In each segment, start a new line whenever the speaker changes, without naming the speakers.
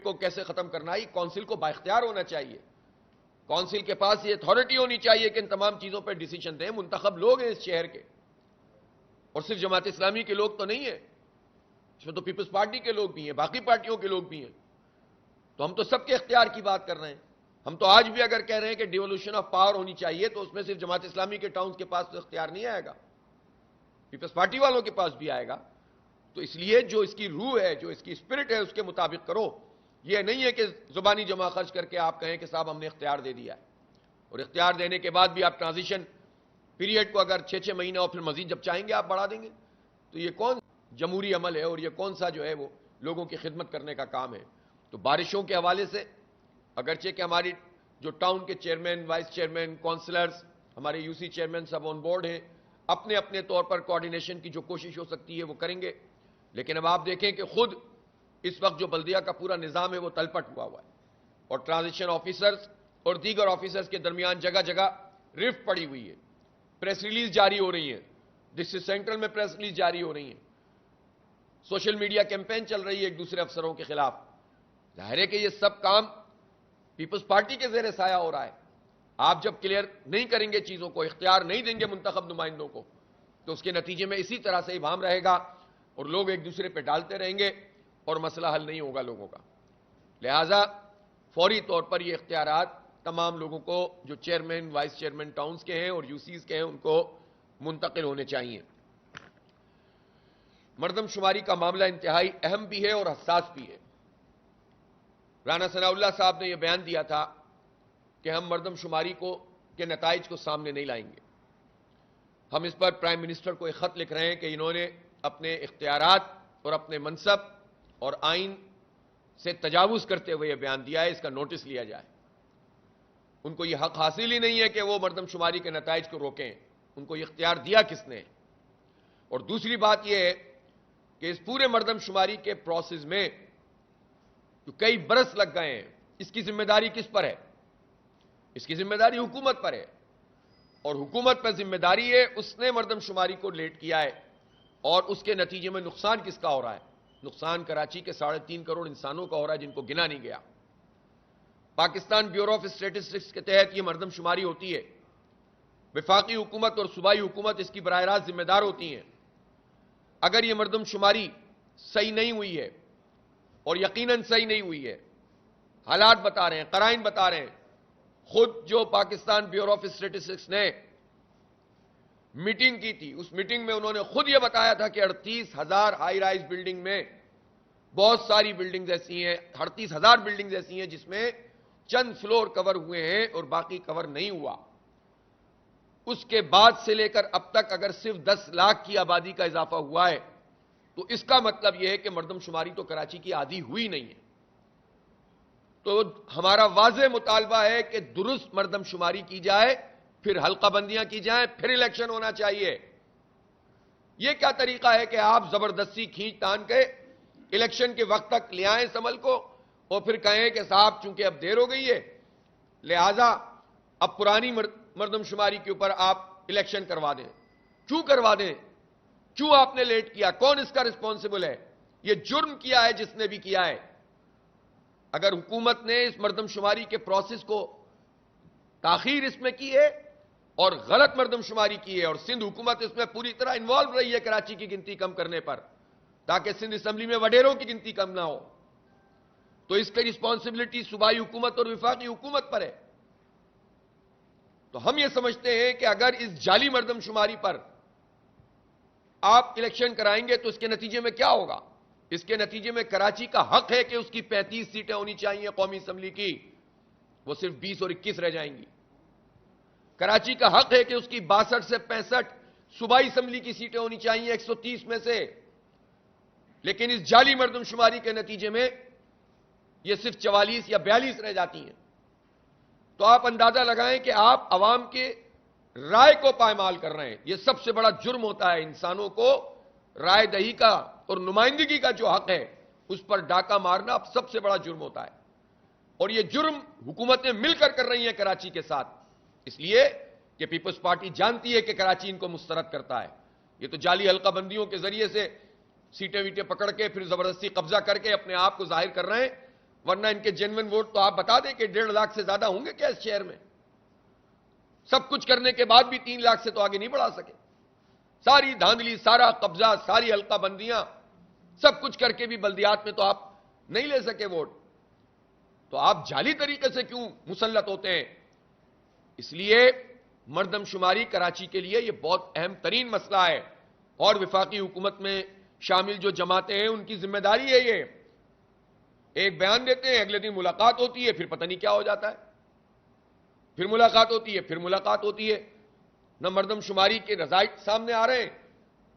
کو کیسے ختم کرنا ہے، کونسل کو بااختیار ہونا چاہیے. کونسل کے پاس یہ اتھارٹی ہونی چاہیے کہ ان تمام چیزوں پر ڈیسیشن دیں. منتخب لوگ ہیں اس شہر کے، اور صرف جماعت اسلامی کے لوگ تو نہیں ہیں، اس میں تو پیپلز پارٹی کے لوگ بھی ہیں، باقی پارٹیوں کے لوگ بھی ہیں. تو ہم تو سب کے اختیار کی بات کر رہے ہیں. ہم تو آج بھی اگر کہہ رہے ہیں کہ ڈیولوشن آف پاور ہونی چاہیے، تو اس میں صرف جماعت اسلامی کے ٹاؤنز کے پاس تو اختیار نہیں آئے گا، پیپلز پارٹی والوں کے پاس بھی آئے گا. تو اس لیے جو اس کی روح ہے، جو اس کی اسپرٹ ہے، اس کے مطابق کرو. یہ نہیں ہے کہ زبانی جمع خرچ کر کے آپ کہیں کہ صاحب ہم نے اختیار دے دیا ہے، اور اختیار دینے کے بعد بھی آپ ٹرانزیشن پیریڈ کو اگر 6 مہینہ اور پھر مزید جب چاہیں گے آپ بڑھا دیں گے. تو یہ کون جمہوری عمل ہے، اور یہ کون سا جو ہے وہ لوگوں کی خدمت کرنے کا کام ہے. تو بارشوں کے حوالے سے اگرچہ کہ ہماری جو ٹاؤن کے چیئرمین، وائس چیئرمین، کونسلرز، ہمارے یو سی چیئرمین سب آن بورڈ ہیں، اپنے اپنے طور پر کوارڈینیشن کی جو کوشش ہو سکتی ہے وہ کریں گے. لیکن اب آپ دیکھیں کہ خود اس وقت جو بلدیہ کا پورا نظام ہے وہ تلپٹ ہوا ہے، اور ٹرانزیشن آفیسرز اور دیگر آفیسرز کے درمیان جگہ جگہ رفٹ پڑی ہوئی ہے. پریس ریلیز جاری ہو رہی ہیں، ڈسٹرکٹ سینٹرل میں پریس ریلیز جاری ہو رہی ہیں، سوشل میڈیا کیمپین چل رہی ہے ایک دوسرے افسروں کے خلاف. ظاہر ہے کہ یہ سب کام پیپلز پارٹی کے زیر سایہ ہو رہا ہے. آپ جب کلیئر نہیں کریں گے چیزوں کو، اختیار نہیں دیں گے منتخب نمائندوں کو، تو اس کے نتیجے میں اسی طرح سے ابہام رہے گا، اور لوگ ایک دوسرے پہ ڈالتے رہیں گے، اور مسئلہ حل نہیں ہوگا لوگوں کا. لہذا فوری طور پر یہ اختیارات تمام لوگوں کو جو چیئرمین، وائس چیئرمین ٹاؤنز کے ہیں اور یو سیز کے ہیں ان کو منتقل ہونے چاہیے. مردم شماری کا معاملہ انتہائی اہم بھی ہے اور حساس بھی ہے. رانا ثناء اللہ صاحب نے یہ بیان دیا تھا کہ ہم مردم شماری کے نتائج کو سامنے نہیں لائیں گے. ہم اس پر پرائم منسٹر کو ایک خط لکھ رہے ہیں کہ انہوں نے اپنے اختیارات اور اپنے منصب اور آئین سے تجاوز کرتے ہوئے یہ بیان دیا ہے، اس کا نوٹس لیا جائے. ان کو یہ حق حاصل ہی نہیں ہے کہ وہ مردم شماری کے نتائج کو روکیں. ان کو یہ اختیار دیا کس نے؟ اور دوسری بات یہ ہے کہ اس پورے مردم شماری کے پروسیس میں جو کئی برس لگ گئے ہیں، اس کی ذمہ داری کس پر ہے؟ اس کی ذمہ داری حکومت پر ہے، اور حکومت پر ذمہ داری ہے اس نے مردم شماری کو لیٹ کیا ہے، اور اس کے نتیجے میں نقصان کس کا ہو رہا ہے؟ نقصان کراچی کے 3.5 کروڑ انسانوں کا ہو رہا ہے جن کو گنا نہیں گیا. پاکستان بیورو آف اسٹیٹسٹکس کے تحت یہ مردم شماری ہوتی ہے. وفاقی حکومت اور صوبائی حکومت اس کی براہ راست ذمہ دار ہوتی ہیں. اگر یہ مردم شماری صحیح نہیں ہوئی ہے، اور یقیناً صحیح نہیں ہوئی ہے، حالات بتا رہے ہیں، قرائن بتا رہے ہیں. خود جو پاکستان بیورو آف اسٹیٹسٹکس نے میٹنگ کی تھی، اس میٹنگ میں انہوں نے خود یہ بتایا تھا کہ 38,000 ہائی رائز بلڈنگ میں بہت ساری بلڈنگز ایسی ہیں، 38,000 بلڈنگز ایسی ہیں جس میں چند فلور کور ہوئے ہیں اور باقی کور نہیں ہوا. اس کے بعد سے لے کر اب تک اگر صرف 10 لاکھ کی آبادی کا اضافہ ہوا ہے، تو اس کا مطلب یہ ہے کہ مردم شماری تو کراچی کی آدھی ہوئی نہیں ہے. تو ہمارا واضح مطالبہ ہے کہ درست مردم شماری کی جائے، پھر حلقہ بندیاں کی جائیں، پھر الیکشن ہونا چاہیے. یہ کیا طریقہ ہے کہ آپ زبردستی کھینچ تان کے الیکشن کے وقت تک لے آئیں اس عمل کو، اور پھر کہیں کہ صاحب چونکہ اب دیر ہو گئی ہے لہذا اب پرانی مردم شماری کے اوپر آپ الیکشن کروا دیں. کیوں کروا دیں؟ کیوں آپ نے لیٹ کیا؟ کون اس کا رسپانسبل ہے؟ یہ جرم کیا ہے جس نے بھی کیا ہے. اگر حکومت نے اس مردم شماری کے پروسیس کو تاخیر اس میں کی ہے اور غلط مردم شماری کی ہے، اور سندھ حکومت اس میں پوری طرح انوالو رہی ہے کراچی کی گنتی کم کرنے پر تاکہ سندھ اسمبلی میں وڈیروں کی گنتی کم نہ ہو، تو اس کی رسپانسبلٹی صوبائی حکومت اور وفاقی حکومت پر ہے. تو ہم یہ سمجھتے ہیں کہ اگر اس جعلی مردم شماری پر آپ الیکشن کرائیں گے تو اس کے نتیجے میں کیا ہوگا؟ اس کے نتیجے میں کراچی کا حق ہے کہ اس کی 35 سیٹیں ہونی چاہیے قومی اسمبلی کی، وہ صرف 20 اور 21 رہ جائیں گی. کراچی کا حق ہے کہ اس کی 62 سے 65 صوبائی اسمبلی کی سیٹیں ہونی چاہیے 130 میں سے، لیکن اس جعلی مردم شماری کے نتیجے میں یہ صرف 44 یا 42 رہ جاتی ہیں. تو آپ اندازہ لگائیں کہ آپ عوام کے رائے کو پائمال کر رہے ہیں. یہ سب سے بڑا جرم ہوتا ہے. انسانوں کو رائے دہی کا اور نمائندگی کا جو حق ہے اس پر ڈاکہ مارنا اب سب سے بڑا جرم ہوتا ہے، اور یہ جرم حکومتیں مل کر رہی ہیں کراچی کے ساتھ، اس لیے کہ پیپلز پارٹی جانتی ہے کہ کراچی ان کو مسترد کرتا ہے. یہ تو جعلی حلقہ بندیوں کے ذریعے سے سیٹیں ویٹیں پکڑ کے پھر زبردستی قبضہ کر کے اپنے آپ کو ظاہر کر رہے ہیں. ورنہ ان کے جینوئن ووٹ تو آپ بتا دیں کہ 1.5 لاکھ سے زیادہ ہوں گے کیا اس شہر میں؟ سب کچھ کرنے کے بعد بھی 3 لاکھ سے تو آگے نہیں بڑھا سکے. ساری دھاندلی، سارا قبضہ، ساری حلقہ بندیاں، سب کچھ کر کے بھی بلدیات میں تو آپ نہیں لے سکے ووٹ. تو آپ جعلی طریقے سے کیوں مسلط ہوتے ہیں؟ اس لیے مردم شماری کراچی کے لیے یہ بہت اہم ترین مسئلہ ہے، اور وفاقی حکومت میں شامل جو جماعتیں ہیں ان کی ذمہ داری ہے یہ. ایک بیان دیتے ہیں، اگلے دن ملاقات ہوتی ہے، پھر پتہ نہیں کیا ہو جاتا ہے. پھر ملاقات ہوتی ہے، پھر ملاقات ہوتی ہے. نہ مردم شماری کے نتائج سامنے آ رہے ہیں،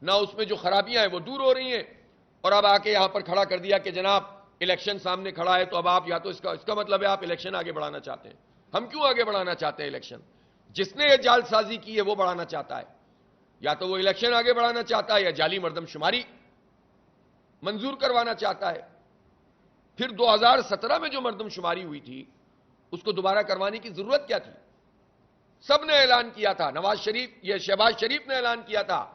نہ اس میں جو خرابیاں ہیں وہ دور ہو رہی ہیں. اور اب آ کے یہاں پر کھڑا کر دیا کہ جناب الیکشن سامنے کھڑا ہے، تو اب آپ یا تو اس کا مطلب ہے آپ الیکشن آگے بڑھانا چاہتے ہیں. ہم کیوں آگے بڑھانا چاہتے ہیں الیکشن؟ جس نے یہ جال سازی کی ہے وہ بڑھانا چاہتا ہے. یا تو وہ الیکشن آگے بڑھانا چاہتا ہے یا جعلی مردم شماری منظور کروانا چاہتا ہے. پھر 2017 میں جو مردم شماری ہوئی تھی اس کو دوبارہ کروانے کی ضرورت کیا تھی؟ سب نے اعلان کیا تھا، نواز شریف، یہ شہباز شریف نے اعلان کیا تھا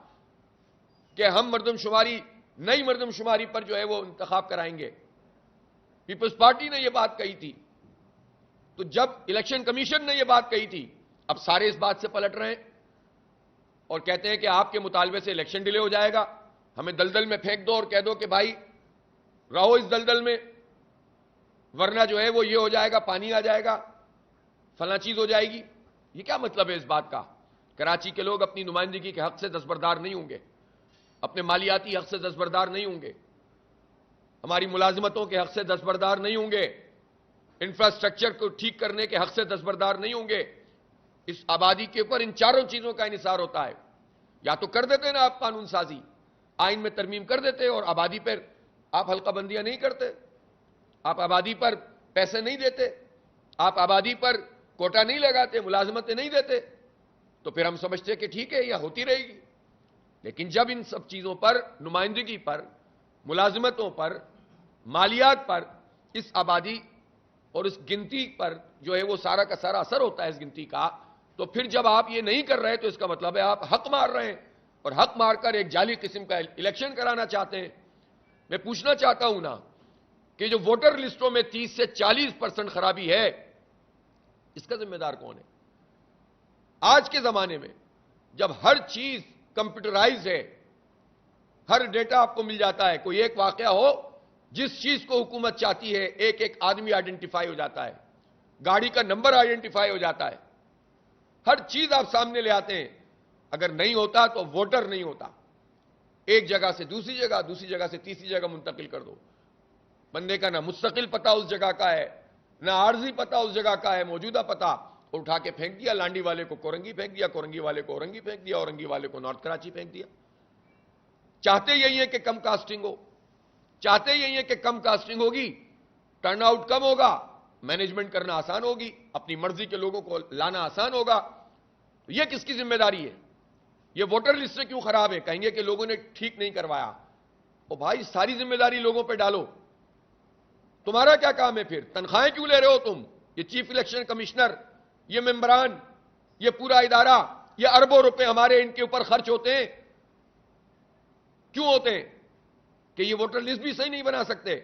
کہ ہم مردم شماری، نئی مردم شماری پر جو ہے وہ انتخاب کرائیں گے. پیپلز پارٹی نے یہ بات کہی تھی. تو جب الیکشن کمیشن نے یہ بات کہی تھی، اب سارے اس بات سے پلٹ رہے ہیں اور کہتے ہیں کہ آپ کے مطالبے سے الیکشن ڈیلے ہو جائے گا، ہمیں دلدل میں پھینک دو اور کہہ دو کہ بھائی رہو اس دلدل میں، ورنہ جو ہے وہ یہ ہو جائے گا، پانی آ جائے گا، فلاں چیز ہو جائے گی. یہ کیا مطلب ہے اس بات کا؟ کراچی کے لوگ اپنی نمائندگی کے حق سے دستبردار نہیں ہوں گے، اپنے مالیاتی حق سے دستبردار نہیں ہوں گے، ہماری ملازمتوں کے حق سے دستبردار نہیں ہوں گے، انفراسٹرکچر کو ٹھیک کرنے کے حق سے دستبردار نہیں ہوں گے. اس آبادی کے اوپر ان چاروں چیزوں کا انحصار ہوتا ہے. یا تو کر دیتے نا آپ قانون سازی، آئین میں ترمیم کر دیتے، اور آبادی پر آپ حلقہ بندیاں نہیں کرتے، آپ آبادی پر پیسے نہیں دیتے، آپ آبادی پر کوٹا نہیں لگاتے، ملازمتیں نہیں دیتے، تو پھر ہم سمجھتے کہ ٹھیک ہے یہ ہوتی رہے گی. لیکن جب ان سب چیزوں پر، نمائندگی پر، ملازمتوں پر، مالیات پر، اس آبادی اور اس گنتی پر جو ہے وہ سارا کا سارا اثر ہوتا ہے اس گنتی کا، تو پھر جب آپ یہ نہیں کر رہے تو اس کا مطلب ہے آپ حق مار رہے ہیں، اور حق مار کر ایک جعلی قسم کا الیکشن کرانا چاہتے ہیں. میں پوچھنا چاہتا ہوں نا کہ جو ووٹر لسٹوں میں 30 سے 40% خرابی ہے، اس کا ذمہ دار کون ہے؟ آج کے زمانے میں جب ہر چیز کمپیوٹرائز ہے، ہر ڈیٹا آپ کو مل جاتا ہے، کوئی ایک واقعہ ہو، جس چیز کو حکومت چاہتی ہے ایک ایک آدمی آئیڈینٹیفائی ہو جاتا ہے، گاڑی کا نمبر آئیڈینٹیفائی ہو جاتا ہے، ہر چیز آپ سامنے لے آتے ہیں. اگر نہیں ہوتا تو ووٹر نہیں ہوتا. ایک جگہ سے دوسری جگہ، دوسری جگہ سے تیسری جگہ منتقل کر دو، بندے کا نہ مستقل پتہ اس جگہ کا ہے، نہ عارضی پتہ اس جگہ کا ہے، موجودہ پتہ اٹھا کے پھینک دیا. لانڈی والے کو کورنگی پھینک دیا، کورنگی والے کو اورنگی پھینک دیا، اورنگی والے کو نارتھ کراچی پھینک دیا. چاہتے یہی ہے کہ کم کاسٹنگ ہو، چاہتے یہی ہے کہ کم کاسٹنگ ہوگی، ٹرن آؤٹ کم ہوگا، مینجمنٹ کرنا آسان ہوگی، اپنی مرضی کے لوگوں کو لانا آسان ہوگا. یہ کس کی ذمہ داری ہے؟ یہ ووٹر لسٹ سے کیوں خراب ہے؟ کہیں گے کہ لوگوں نے ٹھیک نہیں کروایا. او بھائی ساری ذمہ داری لوگوں پہ ڈالو. تمہارا کیا کام ہے پھر؟ تنخواہیں کیوں لے رہے ہو تم؟ یہ چیف الیکشن کمشنر، یہ ممبران، یہ پورا ادارہ، یہ اربوں روپے ہمارے ان کے اوپر خرچ ہوتے ہیں. کیوں ہوتے ہیں؟ کہ یہ ووٹر لسٹ بھی صحیح نہیں بنا سکتے.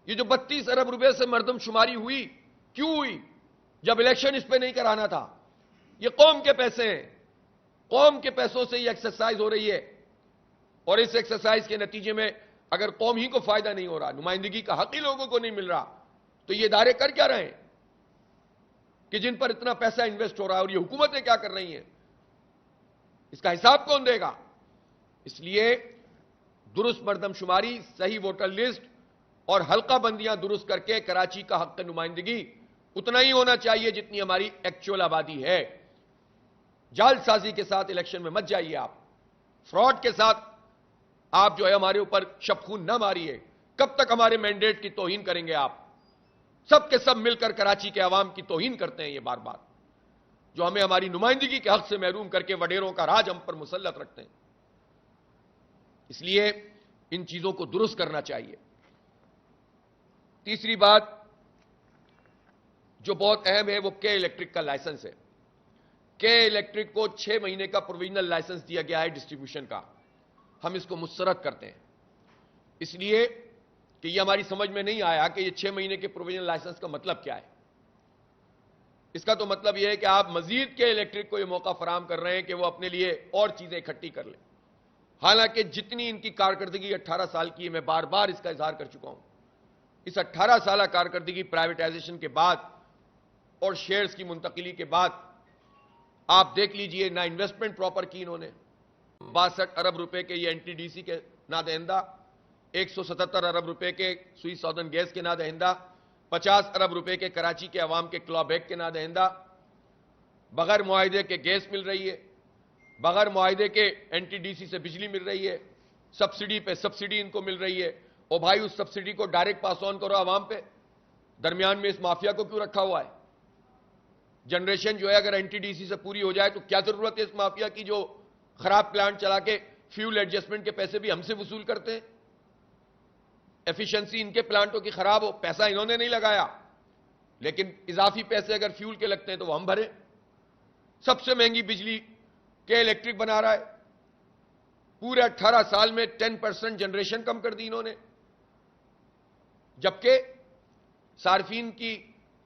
یہ جو 32 ارب روپے سے مردم شماری ہوئی، کیوں ہوئی؟ جب الیکشن اس پہ نہیں کرانا تھا. یہ قوم کے پیسے ہیں، قوم کے پیسوں سے یہ ایکسرسائز ہو رہی ہے، اور اس ایکسرسائز کے نتیجے میں اگر قوم ہی کو فائدہ نہیں ہو رہا، نمائندگی کا حق ہی لوگوں کو نہیں مل رہا، تو یہ ادارے کر کیا رہے ہیں کہ جن پر اتنا پیسہ انویسٹ ہو رہا ہے، اور یہ حکومتیں کیا کر رہی ہیں؟ اس کا حساب کون دے گا؟ اس لیے درست مردم شماری، صحیح ووٹر لسٹ اور حلقہ بندیاں درست کر کے کراچی کا حق نمائندگی اتنا ہی ہونا چاہیے جتنی ہماری ایکچوئل آبادی ہے. جال سازی کے ساتھ الیکشن میں مت جائیے آپ، فراڈ کے ساتھ آپ جو ہے ہمارے اوپر شبخون نہ ماریے. کب تک ہمارے مینڈیٹ کی توہین کریں گے آپ؟ سب کے سب مل کر کراچی کے عوام کی توہین کرتے ہیں یہ بار بار، جو ہمیں ہماری نمائندگی کے حق سے محروم کر کے وڈیروں کا راج ہم پر مسلط رکھتے ہیں. اس لیے ان چیزوں کو درست کرنا چاہیے. تیسری بات جو بہت اہم ہے وہ کے الیکٹرک کا لائسنس ہے. کے الیکٹرک کو 6 مہینے کا پروویژنل لائسنس دیا گیا ہے ڈسٹریبیوشن کا. ہم اس کو مسترد کرتے ہیں. اس لیے کہ یہ ہماری سمجھ میں نہیں آیا کہ یہ 6 مہینے کے پروویژنل لائسنس کا مطلب کیا ہے۔ اس کا تو مطلب یہ ہے کہ آپ مزید کے الیکٹرک کو یہ موقع فراہم کر رہے ہیں کہ وہ اپنے لیے اور چیزیں اکٹھی کر لیں، حالانکہ جتنی ان کی کارکردگی 18 سال کی ہے، میں بار بار اس کا اظہار کر چکا ہوں، اس 18 سالہ کارکردگی پرائیویٹائزیشن کے بعد اور شیئرز کی منتقلی کے بعد آپ دیکھ لیجئے، نہ انویسٹمنٹ پراپر کی انہوں نے، 62 ارب روپے کے یہ این ٹی ڈی سی کے نادہندہ، 177 ارب روپے کے سوئی سادرن گیس کے نادہندہ، 50 ارب روپے کے کراچی کے عوام کے کلا بیک کے نادہندہ، بغیر معاہدے کے گیس مل رہی ہے، بغیر معاہدے کے این ٹی ڈی سی سے بجلی مل رہی ہے، سبسڈی پہ سبسڈی ان کو مل رہی ہے، اور بھائی اس سبسڈی کو ڈائریکٹ پاس آن کرو عوام پہ، درمیان میں اس مافیا کو کیوں رکھا ہوا ہے؟ جنریشن جو ہے اگر این ٹی ڈی سی سے پوری ہو جائے تو کیا ضرورت ہے اس مافیا کی جو خراب پلانٹ چلا کے فیول ایڈجسٹمنٹ کے پیسے بھی ہم سے وصول کرتے ہیں؟ ایفیشنسی ان کے پلانٹوں کی خراب ہو، پیسہ انہوں نے نہیں لگایا، لیکن اضافی پیسے اگر فیول کے لگتے ہیں تو وہ ہم بھریں۔ سب سے مہنگی بجلی کے الیکٹرک بنا رہا ہے، پورے 18 سال میں 10% جنریشن کم کر دی انہوں نے، جبکہ صارفین کی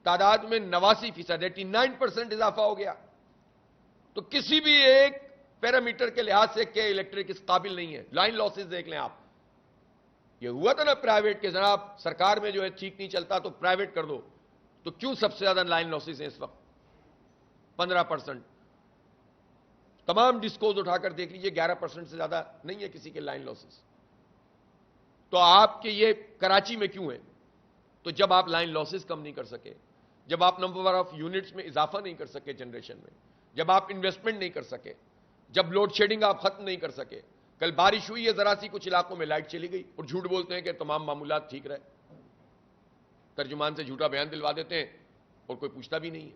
تعداد میں 89% 89% اضافہ ہو گیا۔ تو کسی بھی ایک پیرامیٹر کے لحاظ سے کہ الیکٹرک اس قابل نہیں ہے۔ لائن لاسز دیکھ لیں آپ، یہ ہوا تھا نا پرائیویٹ کے، جناب سرکار میں جو ہے ٹھیک نہیں چلتا تو پرائیویٹ کر دو، تو کیوں سب سے زیادہ لائن لاسز ہیں اس وقت؟ 15%۔ تمام ڈسکوز اٹھا کر دیکھ لیجئے 11% سے زیادہ نہیں ہے کسی کے لائن لاسز۔ تو آپ کے یہ کراچی میں کیوں ہے؟ تو جب آپ لائن لاسز کم نہیں کر سکے، جب آپ نمبر آف یونٹس میں اضافہ نہیں کر سکے جنریشن میں، جب آپ انویسٹمنٹ نہیں کر سکے، جب لوڈ شیڈنگ آپ ختم نہیں کر سکے، کل بارش ہوئی ہے ذرا سی کچھ علاقوں میں لائٹ چلی گئی اور جھوٹ بولتے ہیں کہ تمام معاملات ٹھیک رہے، ترجمان سے جھوٹا بیان دلوا دیتے ہیں اور کوئی پوچھتا بھی نہیں ہے،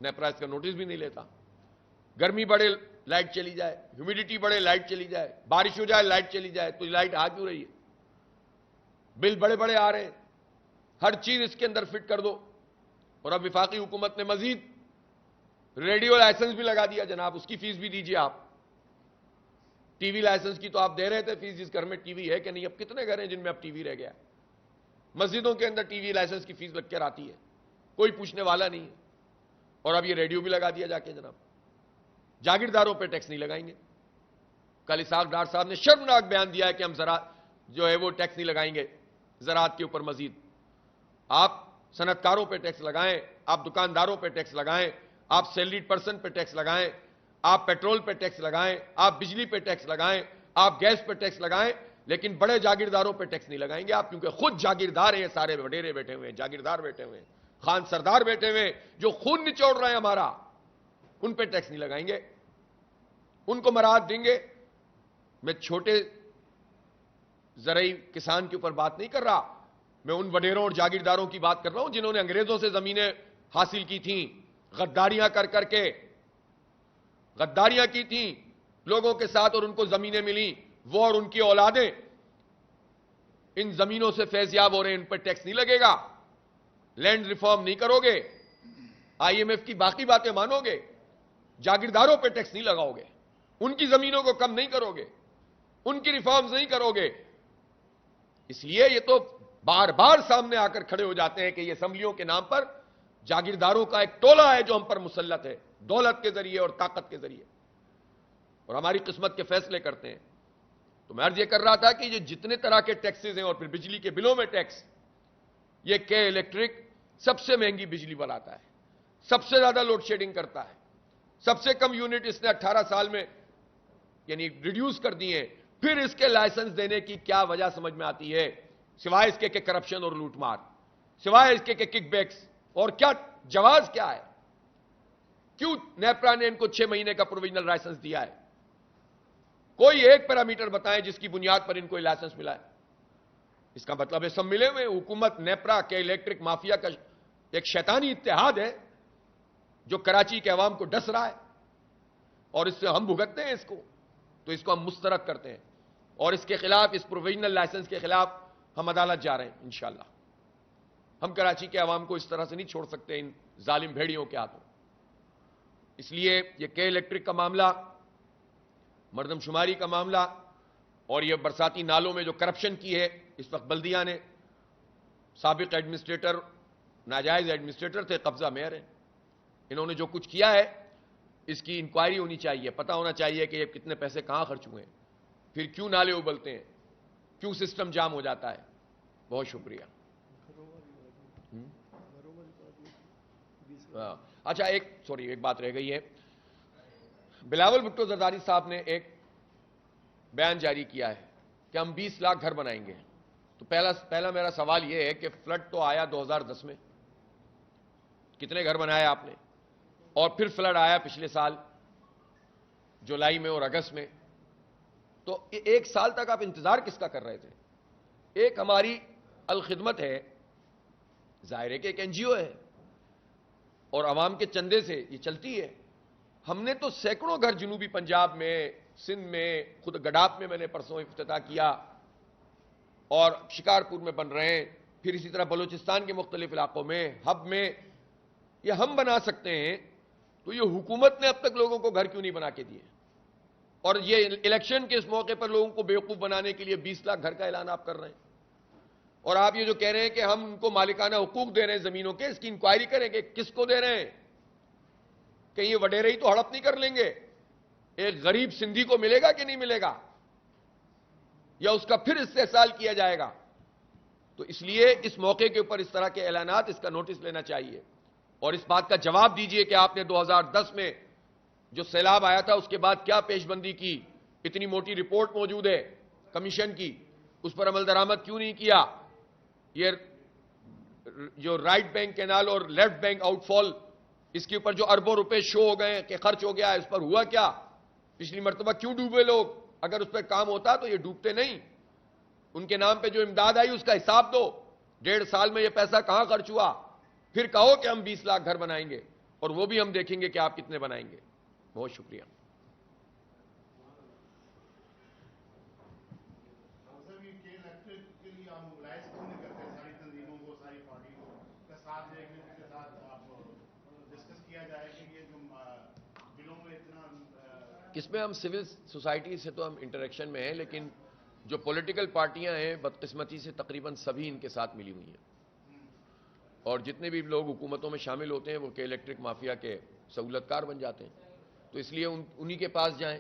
نیپرا اس کا نوٹس بھی نہیں لیتا۔ گرمی بڑھے لائٹ چلی جائے، ہیومیڈیٹی بڑھے لائٹ چلی جائے، بارش ہو جائے لائٹ چلی جائے، تو لائٹ آ کیوں رہی ہے؟ بل بڑے بڑے آ رہے ہیں، ہر چیز اس کے اندر فٹ کر دو۔ اور اب وفاقی حکومت نے مزید ریڈیو لائسنس بھی لگا دیا، جناب اس کی فیس بھی دیجیے آپ۔ ٹی وی لائسنس کی تو آپ دے رہے تھے فیس، جس گھر میں ٹی وی ہے کہ نہیں، اب کتنے گھر ہیں جن میں اب ٹی وی رہ گیا؟ مسجدوں کے اندر ٹی وی لائسنس کی فیس لگ کر آتی ہے، کوئی پوچھنے والا نہیں ہے۔ اور اب یہ ریڈیو بھی لگا دیا جا کے، جناب جاگیرداروں پہ ٹیکس نہیں لگائیں گے۔ کل اسحاق ڈار صاحب نے شرمناک بیان دیا ہے کہ ہم زراعت جو ہے وہ ٹیکس نہیں لگائیں گے، زراعت کے اوپر مزید۔ آپ صنعت کاروں پہ ٹیکس لگائیں، آپ دکانداروں پہ ٹیکس لگائیں، آپ سیلریڈ پرسن پہ ٹیکس لگائیں، آپ پیٹرول پہ ٹیکس لگائیں، آپ بجلی پہ ٹیکس لگائیں، آپ گیس پہ ٹیکس لگائیں، لیکن بڑے جاگیرداروں پہ ٹیکس نہیں لگائیں گے آپ، کیونکہ خود جاگیردار ہیں، سارے وڈیرے بیٹھے ہوئے ہیں، جاگیردار بیٹھے ہوئے ہیں، خان سردار بیٹھے ہوئے ہیں جو خون نچوڑ رہے ہیں ہمارا، ان پہ ٹیکس نہیں لگائیں گے، ان کو مراحت دیں گے۔ میں چھوٹے زرعی کسان کے اوپر بات نہیں کر رہا، میں ان وڈیروں اور جاگیرداروں کی بات کر رہا ہوں جنہوں نے انگریزوں سے زمینیں حاصل کی تھیں، غداریاں کر کے غداریاں کی تھیں لوگوں کے ساتھ اور ان کو زمینیں ملیں، وہ اور ان کی اولادیں ان زمینوں سے فیض یاب ہو رہے ہیں، ان پر ٹیکس نہیں لگے گا۔ لینڈ ریفارم نہیں کرو گے، آئی ایم ایف کی باقی باتیں مانو گے، جاگیرداروں پہ ٹیکس نہیں لگاؤ گے، ان کی زمینوں کو کم نہیں کرو گے، ان کی ریفارمز نہیں کرو گے۔ اس لیے یہ تو بار بار سامنے آ کر کھڑے ہو جاتے ہیں کہ یہ اسمبلیوں کے نام پر جاگیرداروں کا ایک ٹولہ ہے جو ہم پر مسلط ہے، دولت کے ذریعے اور طاقت کے ذریعے، اور ہماری قسمت کے فیصلے کرتے ہیں۔ تو میں عرض یہ کر رہا تھا کہ یہ جتنے طرح کے ٹیکسز ہیں اور پھر بجلی کے بلوں میں ٹیکس، یہ کے الیکٹرک سب سے مہنگی بجلی بناتا ہے، سب سے زیادہ لوڈ شیڈنگ کرتا ہے، سب سے کم یونٹ اس نے 18 سال میں یعنی ریڈیوس کر دی ہیں۔ پھر اس کے لائسنس دینے کی کیا وجہ سمجھ میں آتی ہے سوائے اس کے کہ کرپشن اور لوٹ مار، سوائے اس کے کہ کک بیکس، اور کیا جواز کیا ہے؟ کیوں نیپرا نے ان کو 6 مہینے کا پروویژنل لائسنس دیا ہے؟ کوئی ایک پیرامیٹر بتائیں جس کی بنیاد پر ان کو لائسنس ملا ہے۔ اس کا مطلب ہے سب ملے ہوئے، حکومت نیپرا کے الیکٹرک مافیا کا ایک شیطانی اتحاد ہے جو کراچی کے عوام کو ڈس رہا ہے، اور اس سے ہم بھگتتے ہیں اس کو، تو اس کو ہم مسترد کرتے ہیں، اور اس کے خلاف، اس پروویژنل لائسنس کے خلاف ہم عدالت جا رہے ہیں انشاءاللہ۔ ہم کراچی کے عوام کو اس طرح سے نہیں چھوڑ سکتے ان ظالم بھیڑیوں کے ہاتھوں۔ اس لیے یہ کے الیکٹرک کا معاملہ، مردم شماری کا معاملہ، اور یہ برساتی نالوں میں جو کرپشن کی ہے اس وقت بلدیہ نے، سابق ایڈمنسٹریٹر ناجائز ایڈمنسٹریٹر تھے, قبضہ میئر ہیں. انہوں نے جو کچھ کیا ہے اس کی انکوائری ہونی چاہیے, پتہ ہونا چاہیے کہ یہ کتنے پیسے کہاں خرچ ہوئے ہیں, پھر کیوں نالے ابلتے ہیں, کیوں سسٹم جام ہو جاتا ہے. بہت شکریہ. اچھا ایک بات رہ گئی ہے. بلاول بھٹو زرداری صاحب نے ایک بیان جاری کیا ہے کہ ہم 20 لاکھ گھر بنائیں گے. تو پہلا میرا سوال یہ ہے کہ فلڈ تو آیا 2010 میں, کتنے گھر بنائے آپ نے؟ اور پھر فلڈ آیا پچھلے سال جولائی میں اور اگست میں. تو ایک سال تک آپ انتظار کس کا کر رہے تھے؟ ایک ہماری الخدمت ہے, ظاہر ہے کہ ایک این جی او ہے اور عوام کے چندے سے یہ چلتی ہے. ہم نے تو سینکڑوں گھر جنوبی پنجاب میں, سندھ میں, خود گڈاپ میں نے پرسوں افتتاح کیا, اور شکارپور میں بن رہے ہیں, پھر اسی طرح بلوچستان کے مختلف علاقوں میں, ہب میں. یہ ہم بنا سکتے ہیں تو یہ حکومت نے اب تک لوگوں کو گھر کیوں نہیں بنا کے دیے؟ اور یہ الیکشن کے اس موقع پر لوگوں کو بیوقوف بنانے کے لیے 20 لاکھ گھر کا اعلان آپ کر رہے ہیں. اور آپ یہ جو کہہ رہے ہیں کہ ہم ان کو مالکانہ حقوق دے رہے ہیں زمینوں کے, اس کی انکوائری کریں کہ کس کو دے رہے ہیں. کہیں یہ وڈیرے ہی تو ہڑپ نہیں کر لیں گے؟ ایک غریب سندھی کو ملے گا کہ نہیں ملے گا, یا اس کا پھر استحصال کیا جائے گا؟ تو اس لیے اس موقع کے اوپر اس طرح کے اعلانات, اس کا نوٹس لینا چاہیے, اور اس بات کا جواب دیجئے کہ آپ نے 2010 میں جو سیلاب آیا تھا اس کے بعد کیا پیش بندی کی. اتنی موٹی رپورٹ موجود ہے کمیشن کی, اس پر عمل درآمد کیوں نہیں کیا؟ یہ جو رائٹ بینک کینال اور لیفٹ بینک آؤٹ فال, اس کے اوپر جو اربوں روپے شو ہو گئے کہ خرچ ہو گیا, اس پر ہوا کیا؟ پچھلی مرتبہ کیوں ڈوبے لوگ؟ اگر اس پہ کام ہوتا تو یہ ڈوبتے نہیں. ان کے نام پہ جو امداد آئی اس کا حساب دو, 1.5 سال میں یہ پیسہ کہاں خرچ ہوا, پھر کہو کہ ہم 20 لاکھ گھر بنائیں گے, اور وہ بھی ہم دیکھیں گے کہ آپ کتنے بنائیں گے. بہت شکریہ. اس میں ہم سول سوسائٹی سے تو ہم انٹریکشن میں ہیں, لیکن جو پولیٹیکل پارٹیاں ہیں بدقسمتی سے تقریباً سبھی ان کے ساتھ ملی ہوئی ہیں, اور جتنے بھی لوگ حکومتوں میں شامل ہوتے ہیں وہ کہ الیکٹرک مافیا کے سہولت کار بن جاتے ہیں. تو اس لیے انہی کے پاس جائیں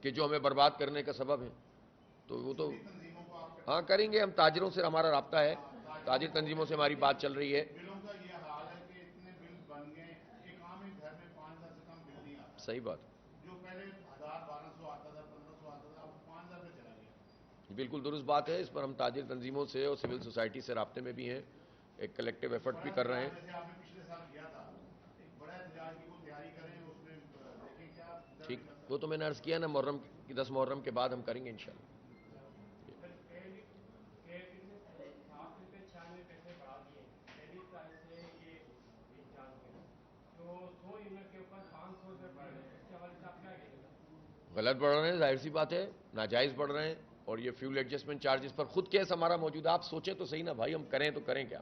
کہ جو ہمیں برباد کرنے کا سبب ہے. تو وہ تو ہاں کریں گے, ہم تاجروں سے ہمارا رابطہ ہے, تاجر تنظیموں سے ہماری بات چل رہی ہے. صحیح بات, بالکل درست بات ہے. اس پر ہم تاجر تنظیموں سے اور سول سوسائٹی سے رابطے میں بھی ہیں, ایک کلیکٹیو ایفرٹ بھی کر رہے ہیں. ٹھیک, وہ تو میں نے عرض کیا نا, محرم 10 محرم کے بعد ہم کریں گے انشاءاللہ. غلط بڑھ رہے ہیں, ظاہر سی بات ہے, ناجائز بڑھ رہے ہیں. اور یہ فیول ایڈجسٹمنٹ چارجز پر خود کیس ہمارا موجود ہے. آپ سوچیں تو صحیح نا بھائی, ہم کریں تو کریں کیا؟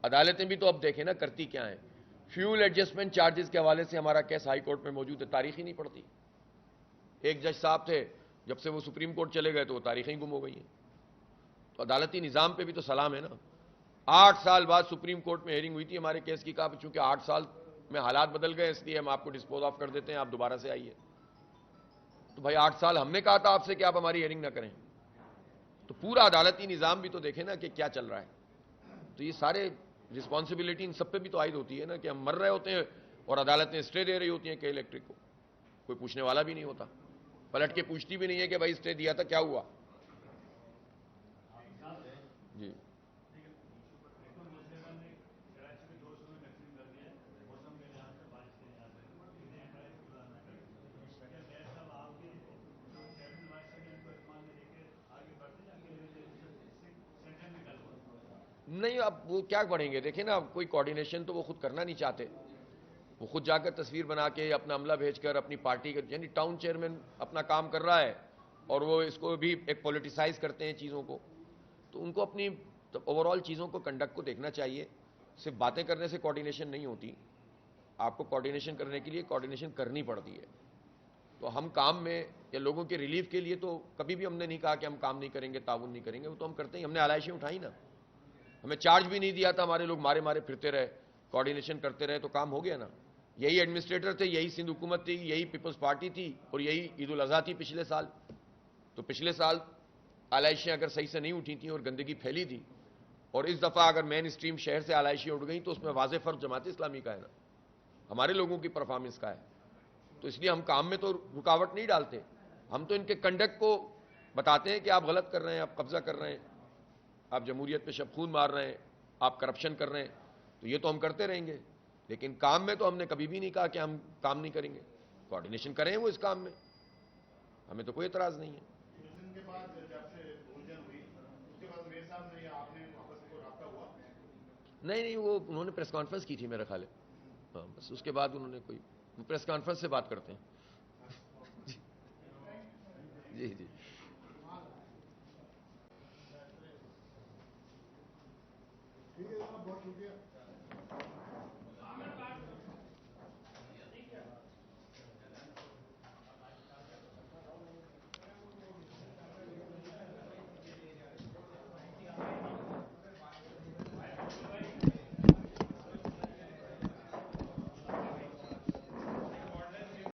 عدالتیں بھی تو اب دیکھیں نا کرتی کیا ہیں. فیول ایڈجسٹمنٹ چارجز کے حوالے سے ہمارا کیس ہائی کورٹ میں موجود ہے, تاریخ ہی نہیں پڑتی. ایک جج صاحب تھے, جب سے وہ سپریم کورٹ چلے گئے تو وہ تاریخیں گم ہو گئی ہیں. تو عدالتی نظام پہ بھی تو سلام ہے نا. 8 سال بعد سپریم کورٹ میں ہیئرنگ ہوئی تھی ہمارے کیس کی, کہا چونکہ 8 سال میں حالات بدل گئے اس لیے ہم آپ کو ڈسپوز آف کر دیتے ہیں, آپ دوبارہ سے آئیے. تو بھائی 8 سال ہم نے کہا تھا آپ سے کہ آپ ہماری ہیئرنگ نہ کریں. تو پورا عدالتی نظام بھی تو دیکھیں نا کہ کیا چل رہا ہے. تو یہ سارے رسپانسبلٹی ان سب پہ بھی تو عائد ہوتی ہے نا, کہ ہم مر رہے ہوتے ہیں اور عدالتیں اسٹے دے رہی ہوتی ہیں کہ الیکٹرک کو, کوئی پوچھنے والا بھی نہیں ہوتا, پلٹ کے پوچھتی بھی نہیں ہے کہ بھائی اسٹے دیا تھا کیا ہوا. جی نہیں, اب وہ کیا پڑھیں گے؟ دیکھیں نا, کوئی کوارڈینیشن تو وہ خود کرنا نہیں چاہتے. وہ خود جا کر تصویر بنا کے اپنا عملہ بھیج کر اپنی پارٹی کا, یعنی ٹاؤن چیئرمین اپنا کام کر رہا ہے اور وہ اس کو بھی ایک پولیٹیسائز کرتے ہیں چیزوں کو. تو ان کو اپنی اوور آل چیزوں کو کنڈکٹ کو دیکھنا چاہیے. صرف باتیں کرنے سے کوارڈینیشن نہیں ہوتی, آپ کو کوارڈینیشن کرنے کے لیے کوارڈینیشن کرنی پڑتی ہے. تو ہم کام میں یا لوگوں کے ریلیف کے لیے تو کبھی بھی ہم نے نہیں کہا کہ ہم کام نہیں کریں گے, تعاون نہیں کریں گے, وہ تو ہم کرتے ہیں. ہم نے علائشیں اٹھائی نا, ہمیں چارج بھی نہیں دیا تھا, ہمارے لوگ مارے مارے پھرتے رہے, کوارڈینیشن کرتے رہے, تو کام ہو گیا نا. یہی ایڈمنسٹریٹر تھے, یہی سندھ حکومت تھی, یہی پیپلز پارٹی تھی, اور یہی عید الاضحیٰ تھی پچھلے سال. تو پچھلے سال آلائشیں اگر صحیح سے نہیں اٹھی تھیں اور گندگی پھیلی تھی, اور اس دفعہ اگر مین اسٹریم شہر سے آلائشیں اٹھ گئیں, تو اس میں واضح فرق جماعت اسلامی کا ہے نا, ہمارے لوگوں کی پرفارمنس کا ہے. تو اس لیے ہم کام میں تو رکاوٹ نہیں ڈالتے, ہم تو ان کے کنڈکٹ کو بتاتے ہیں کہ آپ غلط کر رہے ہیں, آپ قبضہ کر رہے ہیں, آپ جمہوریت پہ شب خون مار رہے ہیں, آپ کرپشن کر رہے ہیں. تو یہ تو ہم کرتے رہیں گے, لیکن کام میں تو ہم نے کبھی بھی نہیں کہا کہ ہم کام نہیں کریں گے. کوارڈینیشن کریں وہ اس کام میں, ہمیں تو کوئی اعتراض نہیں ہے.
کے بعد جب سے بھوجن ہوئی اس کے بعد میرے صاحب نے آپ نے واپس کو رابطہ ہوا؟
نہیں, وہ انہوں نے پریس کانفرنس کی تھی میرا خیال ہے, ہاں بس اس کے بعد انہوں نے کوئی پریس کانفرنس سے بات کرتے ہیں. جی جی
ٹھیک ہے جناب, بہت شکریہ.